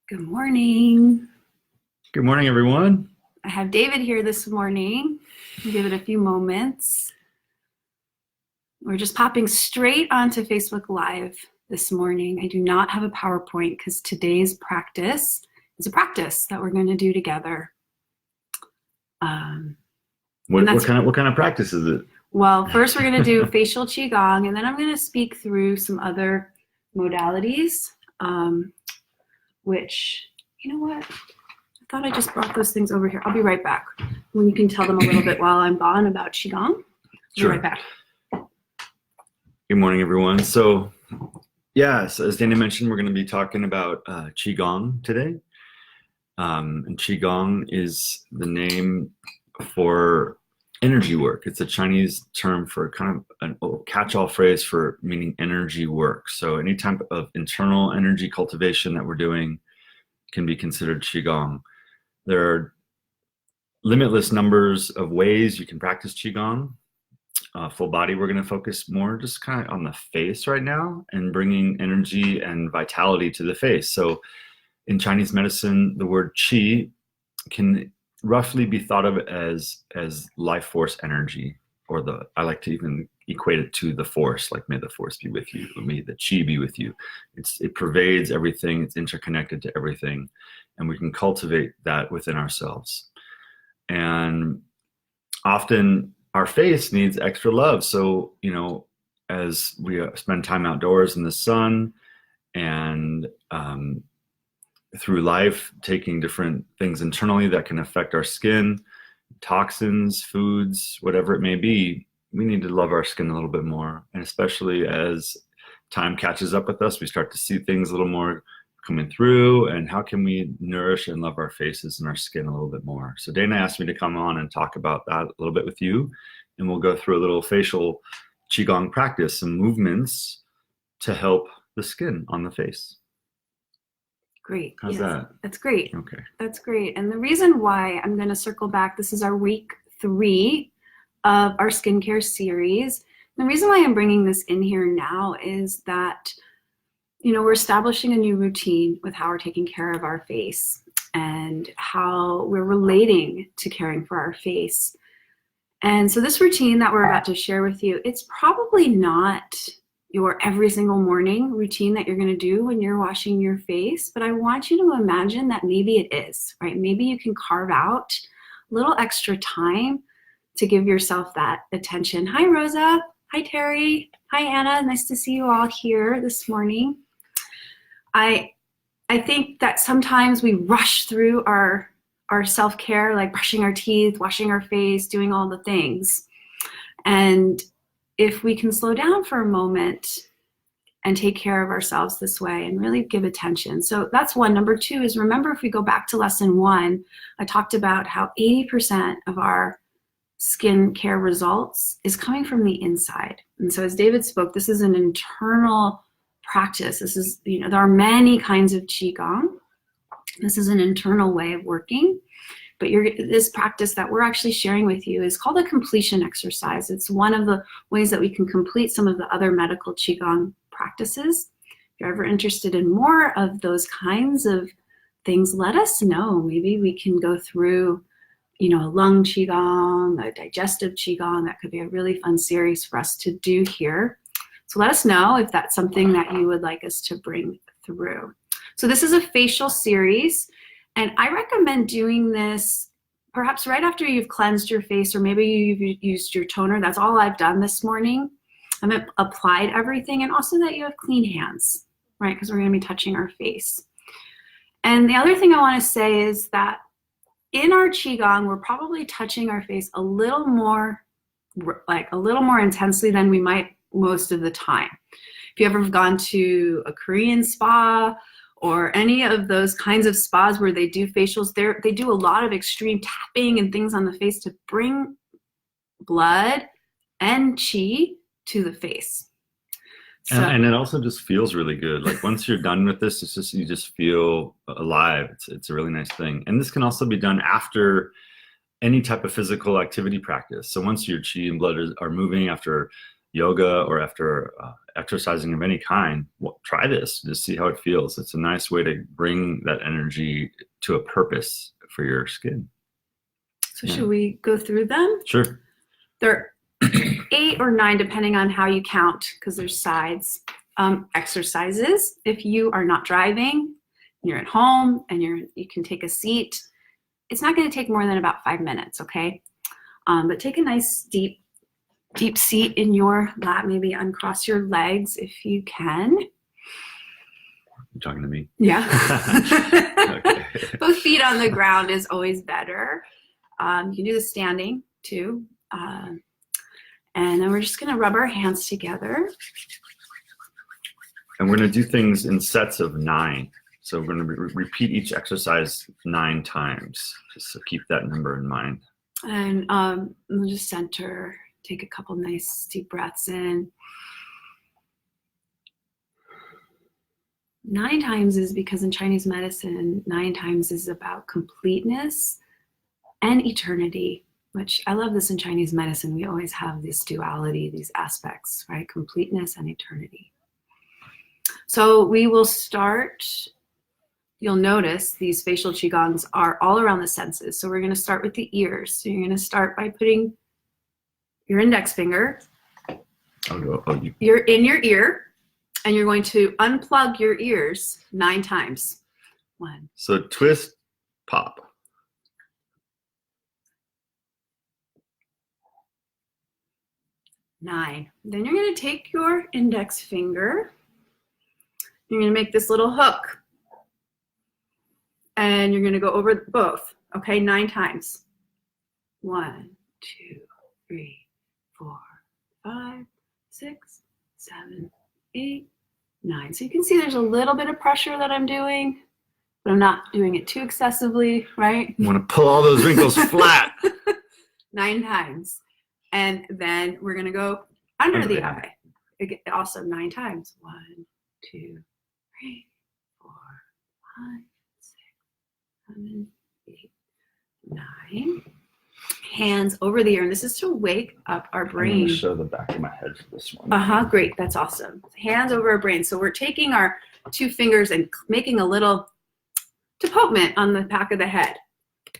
Good morning. Good morning, everyone. I have David here this morning. I'll give it a few moments. We're just popping straight onto Facebook Live this morning. I do not have a PowerPoint because today's practice is a practice that we're going to do together. What kind of practice is it? Well, first we're going to do facial qigong, and then I'm going to speak through some other modalities, which, you know what? I thought I just brought those things over here. I'll be right back. When you can tell them a little bit while I'm gone about qigong. Sure. Be right back. Good morning, everyone. So, yes, as Dana mentioned, we're going to be talking about qigong today. And qigong is the name for energy work. It's a Chinese term for kind of a catch-all phrase for meaning energy work. So any type of internal energy cultivation that we're doing can be considered qigong. There are limitless numbers of ways you can practice qigong. Full body, we're going to focus more just kind of on the face right now and bringing energy and vitality to the face. So in Chinese medicine, the word qi can roughly be thought of as life force energy, or I like to even equate it to the force, like may the force be with you, or may the qi be with you. It pervades everything, it's interconnected to everything, and we can cultivate that within ourselves. And often our face needs extra love. So, as we spend time outdoors in the sun and through life, taking different things internally that can affect our skin, toxins, foods, whatever it may be, we need to love our skin a little bit more. And especially as time catches up with us, we start to see things a little more coming through, and how can we nourish and love our faces and our skin a little bit more. So Dana asked me to come on and talk about that a little bit with you, and we'll go through a little facial qigong practice, some movements to help the skin on the face. Great. How's that? That's great. Okay. That's great. And the reason why I'm going to circle back, this is our week 3 of our skincare series. The reason why I'm bringing this in here now is that we're establishing a new routine with how we're taking care of our face and how we're relating to caring for our face. And so this routine that we're about to share with you, it's probably not your every single morning routine that you're going to do when you're washing your face, but I want you to imagine that maybe it is, right? Maybe you can carve out a little extra time to give yourself that attention. Hi, Rosa. Hi, Terry. Hi, Anna. Nice to see you all here this morning. I think that sometimes we rush through our self-care, like brushing our teeth, washing our face, doing all the things. And if we can slow down for a moment and take care of ourselves this way and really give attention. So that's one. Number 2 is, remember, if we go back to lesson 1, I talked about how 80% of our skincare results is coming from the inside. And so as David spoke, this is an internal practice. This is, there are many kinds of qigong. This is an internal way of working. But this practice that we're actually sharing with you is called a completion exercise. It's one of the ways that we can complete some of the other medical qigong practices. If you're ever interested in more of those kinds of things, let us know. Maybe we can go through, a lung qigong, a digestive qigong. That could be a really fun series for us to do here. So let us know if that's something that you would like us to bring through. So this is a facial series. And I recommend doing this perhaps right after you've cleansed your face, or maybe you've used your toner. That's all I've done this morning. I've applied everything, and also that you have clean hands, right? Because we're going to be touching our face. And the other thing I want to say is that in our qigong, we're probably touching our face a little more intensely than we might most of the time. If you ever have gone to a Korean spa, or any of those kinds of spas where they do facials, they do a lot of extreme tapping and things on the face to bring blood and qi to the face. So, and it also just feels really good. Like once you're done with this, you just feel alive. It's a really nice thing. And this can also be done after any type of physical activity practice. So once your qi and blood are moving after yoga or after exercising of any kind, well, try this. Just see how it feels. It's a nice way to bring that energy to a purpose for your skin. So should we go through them? Sure. There are 8 or 9, depending on how you count, because there's sides. Exercises. If you are not driving, you're at home, and you can take a seat. It's not going to take more than about 5 minutes, okay? But take a nice deep seat in your lap. Maybe uncross your legs if you can. You're talking to me? Yeah. Okay. Both feet on the ground is always better. You can do the standing too. And then we're just going to rub our hands together. And we're going to do things in sets of 9. So we're going to repeat each exercise 9 times, just to keep that number in mind. And we'll just center, take a couple nice deep breaths in. 9 times is because in Chinese medicine, 9 times is about completeness and eternity, which I love this in Chinese medicine. We always have this duality, these aspects, right? Completeness and eternity. So we will start. You'll notice these facial qigongs are all around the senses. So we're going to start with the ears. So you're going to start by putting your index finger you're in your ear, and you're going to unplug your ears 9 times. 1. So twist, pop. 9. Then you're going to take your index finger. You're going to make this little hook. And you're going to go over both. Okay, 9 times. 1, 2, 3, 4, 5, 6, 7, 8, 9. So you can see there's a little bit of pressure that I'm doing, but I'm not doing it too excessively, right? You want to pull all those wrinkles flat. 9 times. And then we're going to go under the eye. Also 9 times. 1, 2, 3, 4, 5, 6, 7, 8, 9. Hands over the ear. And this is to wake up our brain. I'm going to show the back of my head for this one. Great. That's awesome. Hands over our brain. So we're taking our 2 fingers and making a little deportment on the back of the head.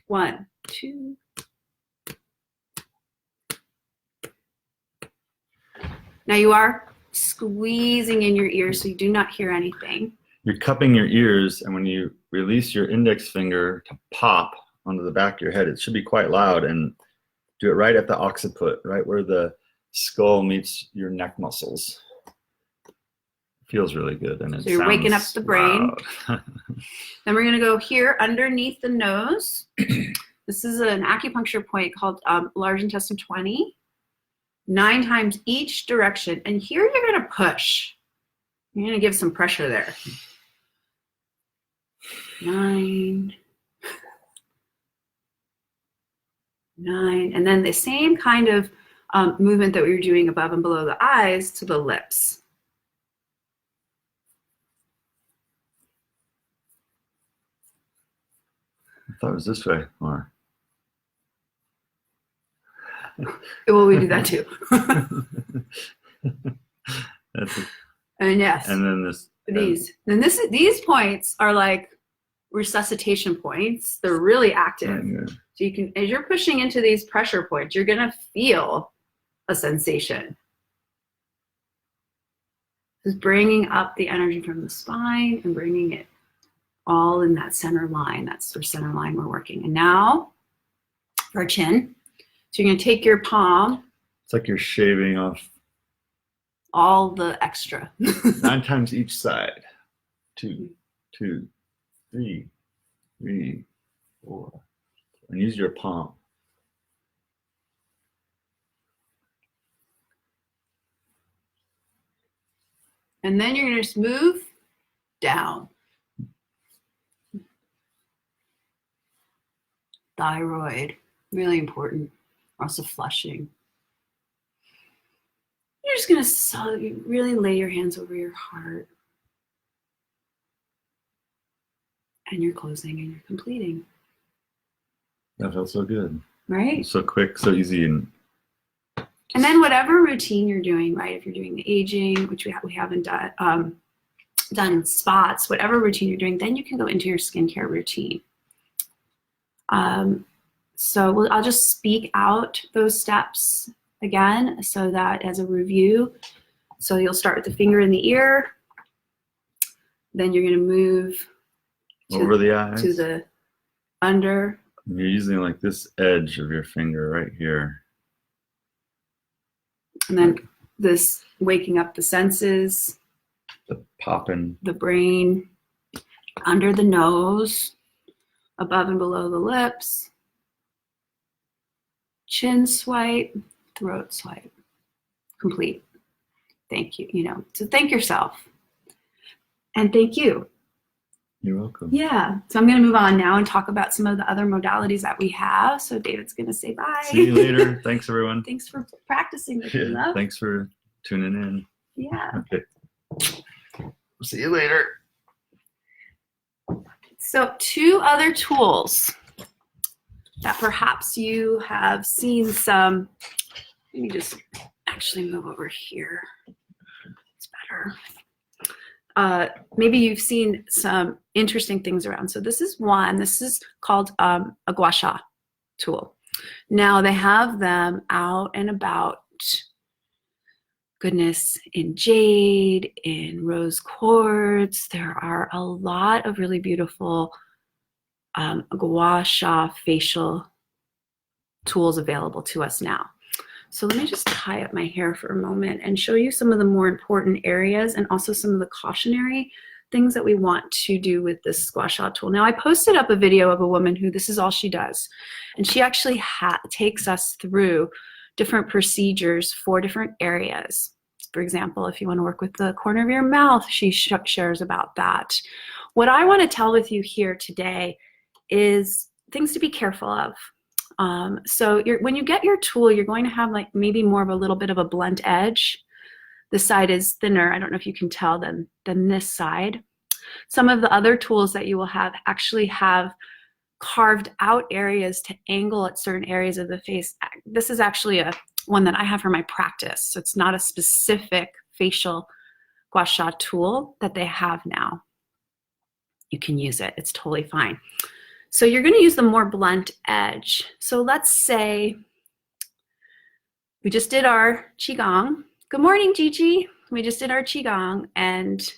1, 2. Now you are squeezing in your ears so you do not hear anything. You're cupping your ears, and when you release your index finger to pop onto the back of your head, it should be quite loud, and do it right at the occiput, right where the skull meets your neck muscles. It feels really good, and so you're waking up the brain. Then we're going to go here underneath the nose. This is an acupuncture point called large intestine 20. 9 times each direction. And here you're going to push. You're going to give some pressure there. 9. 9. And then the same kind of movement that we were doing above and below the eyes to the lips. I thought it was this way, or... Well, we do that too. And yes. And then these points are like resuscitation points. They're really active. So you can, as you're pushing into these pressure points, you're going to feel a sensation. Just bringing up the energy from the spine and bringing it all in that center line. That's the center line we're working. And now for our chin. So you're going to take your palm. It's like you're shaving off all the extra. 9 times each side. 2, 2, 3, 3, 4. And use your palm. And then you're going to just move down. Thyroid, really important. Also flushing. You're just going to really lay your hands over your heart. And you're closing and you're completing. That felt so good. Right? So quick, so easy. And And then whatever routine you're doing, right? If you're doing the aging, which we haven't done spots, whatever routine you're doing, then you can go into your skincare routine. So I'll just speak out those steps again so that as a review. So you'll start with the finger in the ear, then you're going to move over the eyes, to the under. You're using like this edge of your finger right here. And then this waking up the senses, the popping, the brain, under the nose, above and below the lips, chin swipe, throat swipe. Complete. Thank you. So thank yourself. And thank you. You're welcome. Yeah. So I'm going to move on now and talk about some of the other modalities that we have. So David's going to say bye. See you later. Thanks, everyone. Thanks for practicing with me, love. Thanks for tuning in. Yeah. Okay. See you later. So 2 other tools that perhaps you have seen some. Let me just actually move over here. It's better. Maybe you've seen some interesting things around. So this is one. This is called a gua sha tool. Now they have them out and about. Goodness, in jade, in rose quartz. There are a lot of really beautiful gua sha facial tools available to us now. So let me just tie up my hair for a moment and show you some of the more important areas and also some of the cautionary things that we want to do with this gua sha tool. Now I posted up a video of a woman who this is all she does. And she actually takes us through different procedures for different areas. For example, if you want to work with the corner of your mouth, she shares about that. What I want to tell with you here today is things to be careful of. So when you get your tool, you're going to have like maybe more of a little bit of a blunt edge. This side is thinner, I don't know if you can tell, than this side. Some of the other tools that you will have actually have carved out areas to angle at certain areas of the face. This is actually one that I have for my practice. So it's not a specific facial gua sha tool that they have now. You can use it, it's totally fine. So you're going to use the more blunt edge. So let's say we just did our Qigong. Good morning, Gigi. We just did our Qigong, and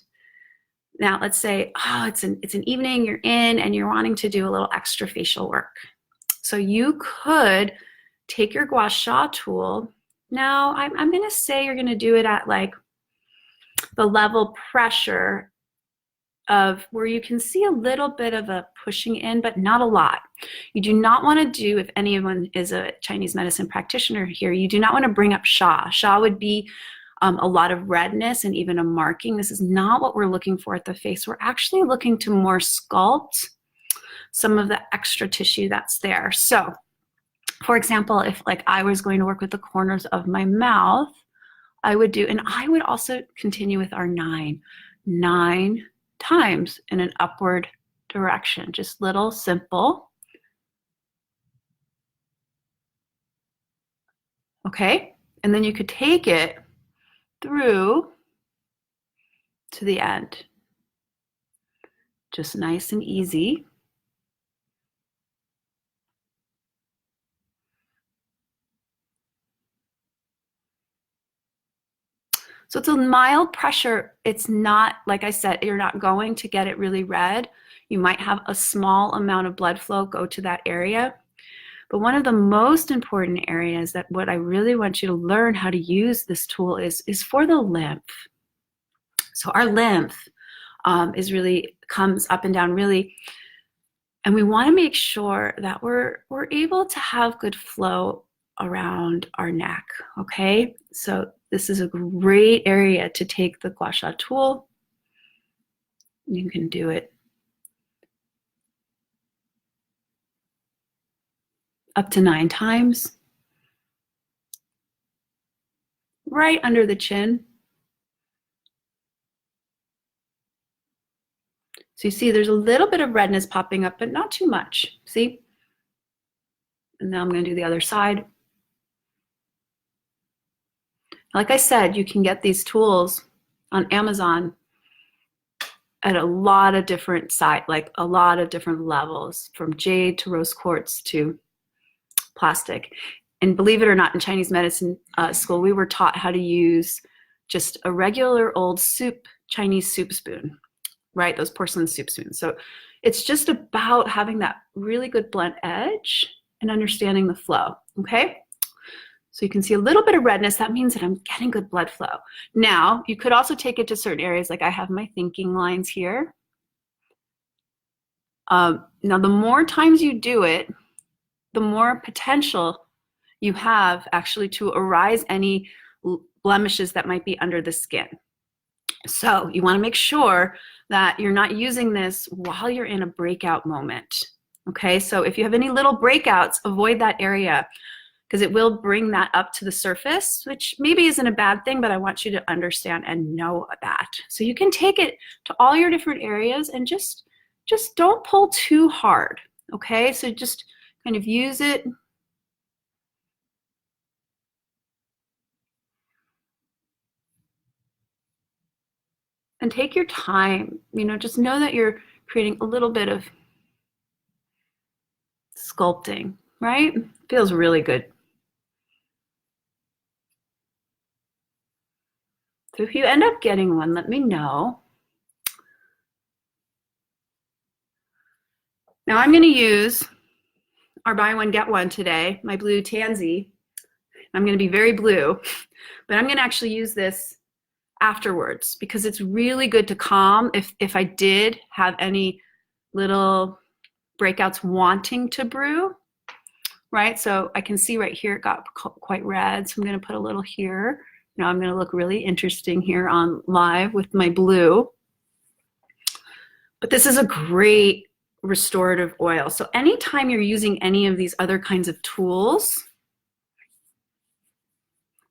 now let's say, it's an evening, you're in and you're wanting to do a little extra facial work. So you could take your gua sha tool. Now I'm going to say you're going to do it at like the level pressure of where you can see a little bit of a pushing in, but not a lot. You do not want to do, if anyone is a Chinese medicine practitioner here, you do not want to bring up sha. Sha would be a lot of redness and even a marking. This is not what we're looking for at the face. We're actually looking to more sculpt some of the extra tissue that's there. So, for example, if like I was going to work with the corners of my mouth, I would do, and I would also continue with our 9 times in an upward direction, just little simple. Okay, and then you could take it through to the end. Just nice and easy. So it's a mild pressure. It's not, like I said, you're not going to get it really red. You might have a small amount of blood flow go to that area. But one of the most important areas that what I really want you to learn how to use this tool is for the lymph. So our lymph is really comes up and down really, and we want to make sure that we're able to have good flow around our neck. Okay, so this is a great area to take the gua sha tool. You can do it up to 9 times, right under the chin. So you see there's a little bit of redness popping up, but not too much, see? And now I'm going to do the other side. Like I said, you can get these tools on Amazon at a lot of different like a lot of different levels, from jade to rose quartz to plastic. And believe it or not, in Chinese medicine school, we were taught how to use just a regular old Chinese soup spoon, right? Those porcelain soup spoons. So it's just about having that really good blunt edge and understanding the flow, okay? So you can see a little bit of redness. That means that I'm getting good blood flow. Now, you could also take it to certain areas, like I have my thinking lines here. Now, the more times you do it, the more potential you have actually to arise any blemishes that might be under the skin. So you want to make sure that you're not using this while you're in a breakout moment. Okay, so if you have any little breakouts, avoid that area, because it will bring that up to the surface, which maybe isn't a bad thing, but I want you to understand and know that. So you can take it to all your different areas and just don't pull too hard, okay? So just kind of use it. And take your time, just know that you're creating a little bit of sculpting, right? Feels really good. So if you end up getting one, let me know. Now I'm going to use our buy one, get one today, my blue tansy. I'm going to be very blue, but I'm going to actually use this afterwards because it's really good to calm if I did have any little breakouts wanting to brew, right? So I can see right here it got quite red, so I'm going to put a little here. Now I'm going to look really interesting here on live with my blue. But this is a great restorative oil. So anytime you're using any of these other kinds of tools,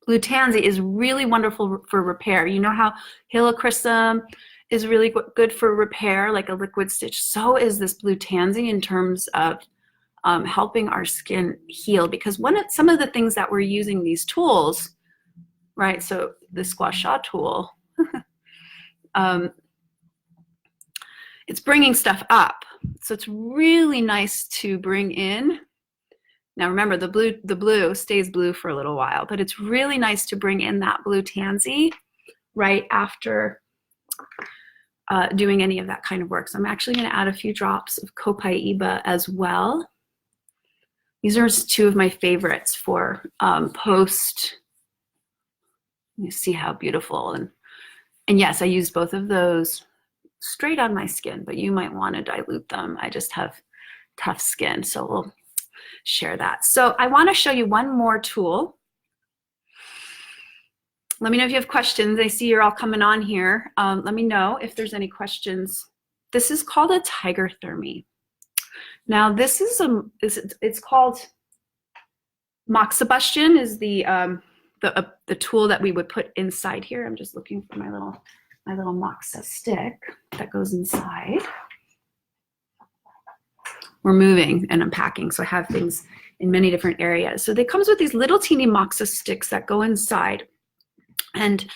blue tansy is really wonderful for repair. You know how helichrysum is really good for repair, like a liquid stitch? So is this blue tansy in terms of helping our skin heal. Because some of the things that we're using these tools, right? So the squash shaw tool, it's bringing stuff up. So it's really nice to bring in. Now remember, the blue stays blue for a little while, but it's really nice to bring in that blue tansy right after doing any of that kind of work. So I'm actually going to add a few drops of copaiba as well. These are two of my favorites for post. You see how beautiful, and yes, I use both of those straight on my skin, but you might want to dilute them. I just have tough skin, so we'll share that. So I want to show you one more tool. Let me know if you have questions. I see you're all coming on here. Let me know if there's any questions. This is called a tiger thermy. Now this is it's called moxibustion is the tool that we would put inside here. I'm just looking for my little moxa stick that goes inside. We're moving and unpacking, so I have things in many different areas. So it comes with these little teeny moxa sticks that go inside, and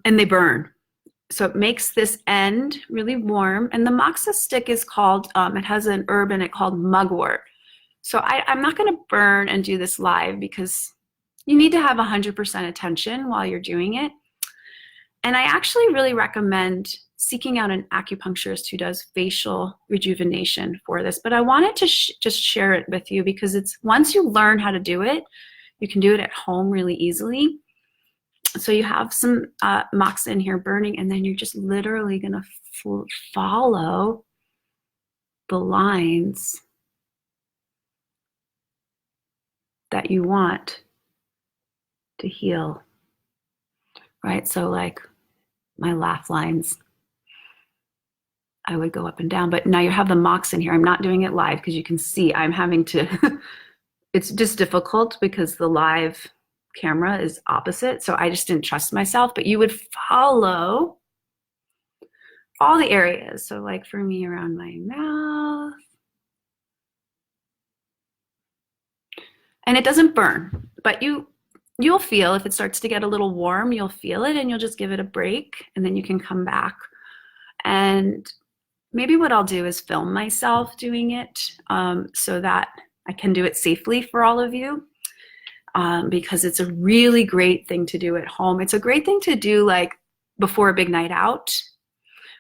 they burn. So it makes this end really warm. And the moxa stick is called, it has an herb in it called mugwort. So I'm not going to burn and do this live because you need to have 100% attention while you're doing it. And I actually really recommend seeking out an acupuncturist who does facial rejuvenation for this. But I wanted to just share it with you because it's once you learn how to do it, you can do it at home really easily. So you have some moxa in here burning, and then you're just literally going to follow the lines that you want to heal, right? So like my laugh lines, I would go up and down, but now you have the moxa in here. I'm not doing it live because you can see I'm having to, it's just difficult because the live camera is opposite. So I just didn't trust myself, but you would follow all the areas. So like for me around my mouth, and it doesn't burn, but you'll feel if it starts to get a little warm, you'll feel it and you'll just give it a break and then you can come back. And maybe what I'll do is film myself doing it so that I can do it safely for all of you. Because it's a really great thing to do at home. It's a great thing to do like before a big night out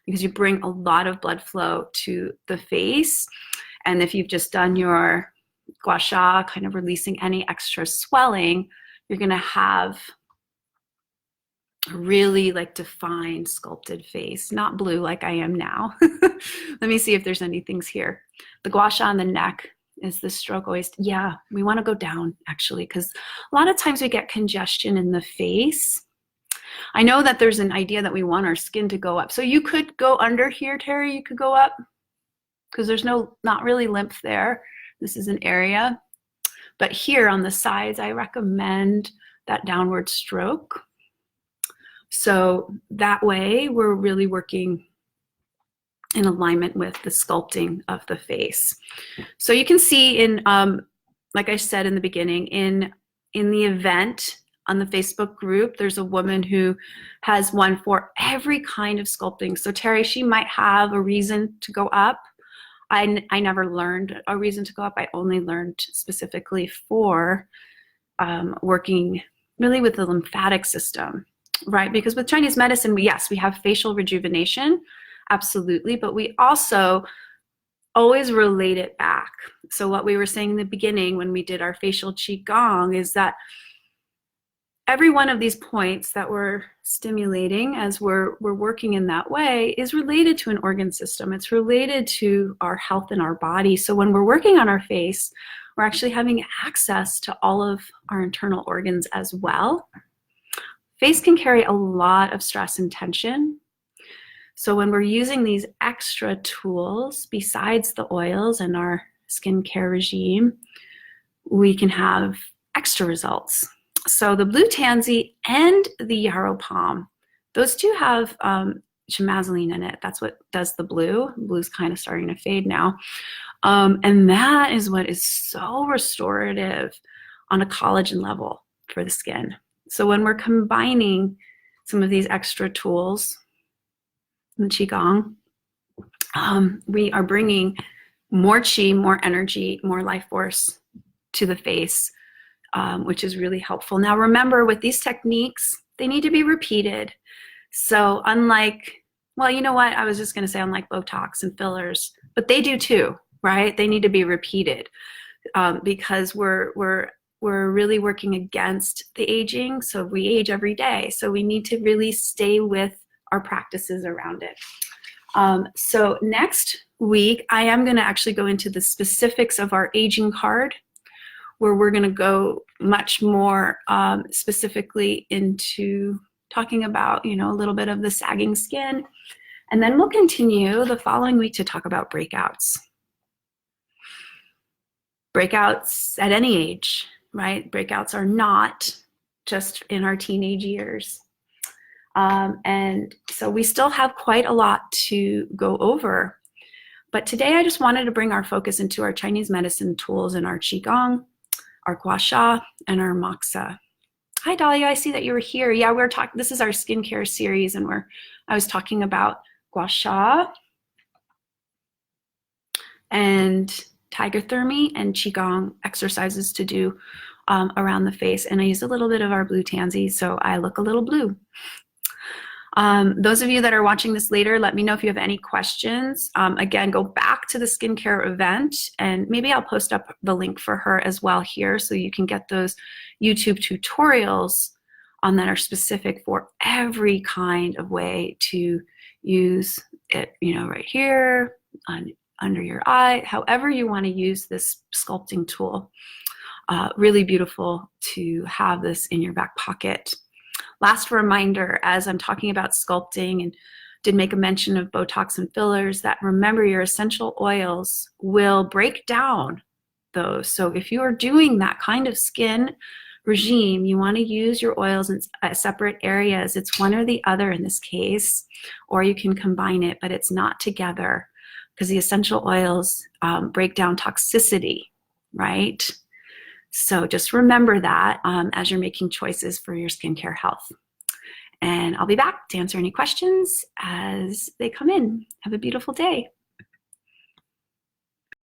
because you bring a lot of blood flow to the face. And if you've just done your gua sha, kind of releasing any extra swelling, you're going to have a really like defined sculpted face, not blue like I am now. Let me see if there's any things here. The gua sha on the neck. Is the stroke always, yeah, we want to go down actually, because a lot of times we get congestion in the face. I know that there's an idea that we want our skin to go up. So you could go under here, Terry, you could go up because there's not really lymph there. This is an area. But here on the sides, I recommend that downward stroke. So that way we're really working in alignment with the sculpting of the face. So you can see in, like I said in the beginning, in the event on the Facebook group, there's a woman who has one for every kind of sculpting. So Terry, she might have a reason to go up. I never learned a reason to go up. I only learned specifically for working really with the lymphatic system, right? Because with Chinese medicine, yes, we have facial rejuvenation, absolutely, but we also always relate it back. So what we were saying in the beginning when we did our facial qigong is that every one of these points that we're stimulating as we're working in that way is related to an organ system. It's related to our health in our body. So when we're working on our face, we're actually having access to all of our internal organs as well. Face can carry a lot of stress and tension. So when we're using these extra tools, besides the oils and our skincare regime, we can have extra results. So the blue tansy and the yarrow palm, those two have chamazoline in it. That's what does the blue. Blue's kind of starting to fade now. And that is what is so restorative on a collagen level for the skin. So when we're combining some of these extra tools, the qigong, we are bringing more qi, more energy, more life force to the face, which is really helpful. Now remember, with these techniques, they need to be repeated. So unlike, well, you know what? I was just going to say unlike Botox and fillers, but they do too, right? They need to be repeated because we're really working against the aging. So we age every day. So we need to really stay with our practices around it. So next week, I am going to actually go into the specifics of our aging card, where we're going to go much more specifically into talking about, a little bit of the sagging skin. And then we'll continue the following week to talk about breakouts. Breakouts at any age, right? Breakouts are not just in our teenage years. And so we still have quite a lot to go over. But today I just wanted to bring our focus into our Chinese medicine tools and our qigong, our gua sha, and our moxa. Hi, Dahlia, I see that you were here. Yeah, we're talking, this is our skincare series, and I was talking about gua sha and tiger thermy and qigong exercises to do around the face. And I used a little bit of our blue tansy, so I look a little blue. Those of you that are watching this later, let me know if you have any questions. Again, go back to the skincare event, and maybe I'll post up the link for her as well here so you can get those YouTube tutorials that are specific for every kind of way to use it, right here, under your eye, however you want to use this sculpting tool. Really beautiful to have this in your back pocket. Last reminder, as I'm talking about sculpting and did make a mention of Botox and fillers, that remember your essential oils will break down those. So if you are doing that kind of skin regime, you want to use your oils in separate areas. It's one or the other in this case, or you can combine it, but it's not together because the essential oils break down toxicity, right? So just remember that as you're making choices for your skincare health. And I'll be back to answer any questions as they come in. Have a beautiful day.